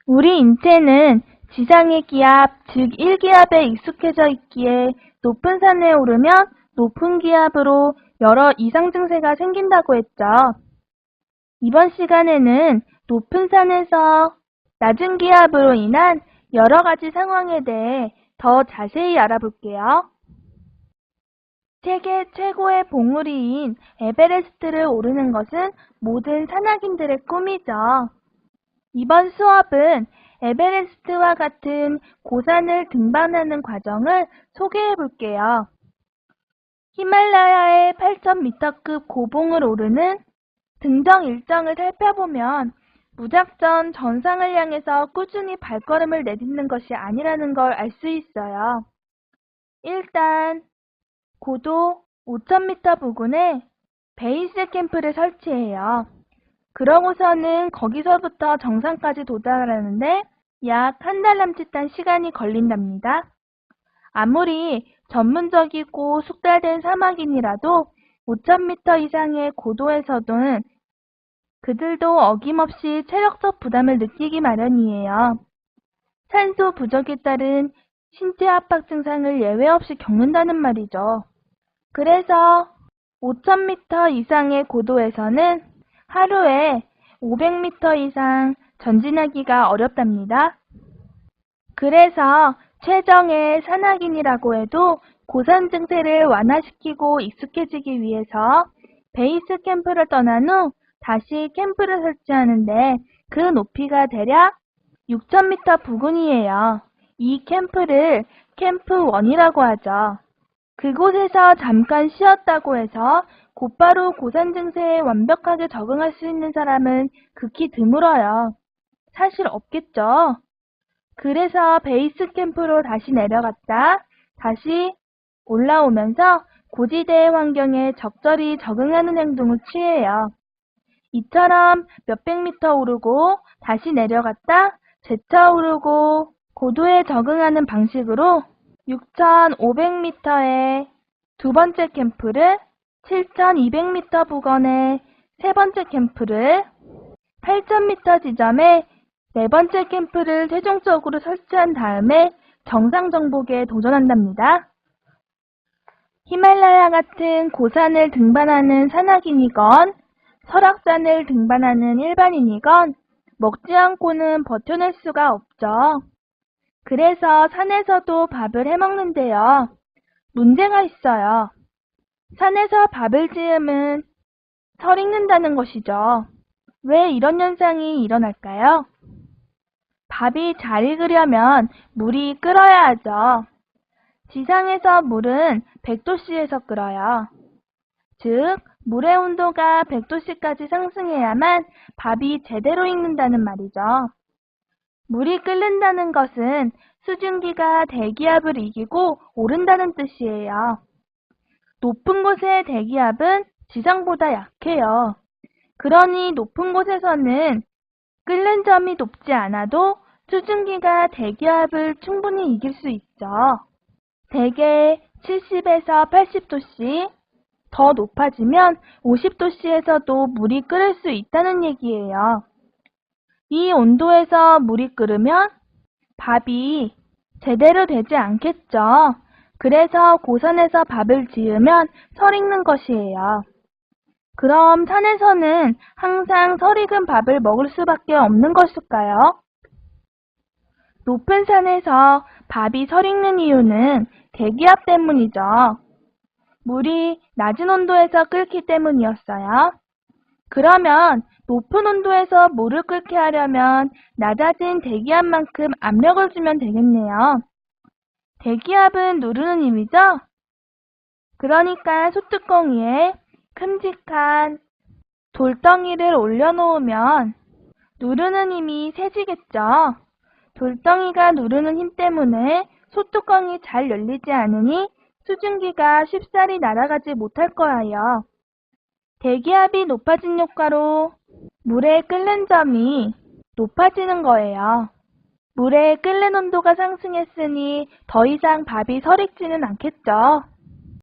우리 인체는 지상의 기압, 즉 1기압에 익숙해져 있기에 높은 산에 오르면 높은 기압으로 여러 이상 증세가 생긴다고 했죠. 이번 시간에는 높은 산에서 낮은 기압으로 인한 여러 가지 상황에 대해 더 자세히 알아볼게요. 세계 최고의 봉우리인 에베레스트를 오르는 것은 모든 산악인들의 꿈이죠. 이번 수업은 에베레스트와 같은 고산을 등반하는 과정을 소개해 볼게요. 히말라야의 8,000m급 고봉을 오르는 등정 일정을 살펴보면 무작정 정상을 향해서 꾸준히 발걸음을 내딛는 것이 아니라는 걸 알 수 있어요. 일단 고도 5,000m 부근에 베이스 캠프를 설치해요. 그러고서는 거기서부터 정상까지 도달하는데 약 한 달 남짓한 시간이 걸린답니다. 아무리 전문적이고 숙달된 사막인이라도 5,000m 이상의 고도에서는 그들도 어김없이 체력적 부담을 느끼기 마련이에요. 산소 부족에 따른 신체 압박 증상을 예외 없이 겪는다는 말이죠. 그래서 5,000m 이상의 고도에서는 하루에 500m 이상 전진하기가 어렵답니다. 그래서 최정의 산악인이라고 해도 고산 증세를 완화시키고 익숙해지기 위해서 베이스 캠프를 떠난 후 다시 캠프를 설치하는데 그 높이가 대략 6,000m 부근이에요. 이 캠프를 캠프 1이라고 하죠. 그곳에서 잠깐 쉬었다고 해서 곧바로 고산 증세에 완벽하게 적응할 수 있는 사람은 극히 드물어요. 사실 없겠죠. 그래서 베이스 캠프로 다시 내려갔다 다시 올라오면서 고지대의 환경에 적절히 적응하는 행동을 취해요. 이처럼 몇백 미터 오르고 다시 내려갔다 재차 오르고 고도에 적응하는 방식으로 6,500m의 두 번째 캠프를 7,200m 부근에 세 번째 캠프를 8,000m 지점에 네 번째 캠프를 최종적으로 설치한 다음에 정상 정복에 도전한답니다. 히말라야 같은 고산을 등반하는 산악인이건 설악산을 등반하는 일반인이건 먹지 않고는 버텨낼 수가 없죠. 그래서 산에서도 밥을 해먹는데요. 문제가 있어요. 산에서 밥을 지으면 설익는다는 것이죠. 왜 이런 현상이 일어날까요? 밥이 잘 익으려면 물이 끓어야 하죠. 지상에서 물은 100도씨에서 끓어요. 즉, 물의 온도가 100도씨까지 상승해야만 밥이 제대로 익는다는 말이죠. 물이 끓는다는 것은 수증기가 대기압을 이기고 오른다는 뜻이에요. 높은 곳의 대기압은 지상보다 약해요. 그러니 높은 곳에서는 끓는 점이 높지 않아도 수증기가 대기압을 충분히 이길 수 있죠. 대개 70에서 80도씨, 더 높아지면 50도씨에서도 물이 끓을 수 있다는 얘기예요. 이 온도에서 물이 끓으면 밥이 제대로 되지 않겠죠. 그래서 고산에서 밥을 지으면 설익는 것이에요. 그럼 산에서는 항상 설익은 밥을 먹을 수밖에 없는 것일까요? 높은 산에서 밥이 설익는 이유는 대기압 때문이죠. 물이 낮은 온도에서 끓기 때문이었어요. 그러면 높은 온도에서 물을 끓게 하려면 낮아진 대기압만큼 압력을 주면 되겠네요. 대기압은 누르는 힘이죠? 그러니까 소뚜껑 위에 큼직한 돌덩이를 올려놓으면 누르는 힘이 세지겠죠. 돌덩이가 누르는 힘 때문에 소뚜껑이 잘 열리지 않으니 수증기가 쉽사리 날아가지 못할 거예요. 대기압이 높아진 효과로 물의 끓는 점이 높아지는 거예요. 물의 끓는 온도가 상승했으니 더 이상 밥이 설익지는 않겠죠.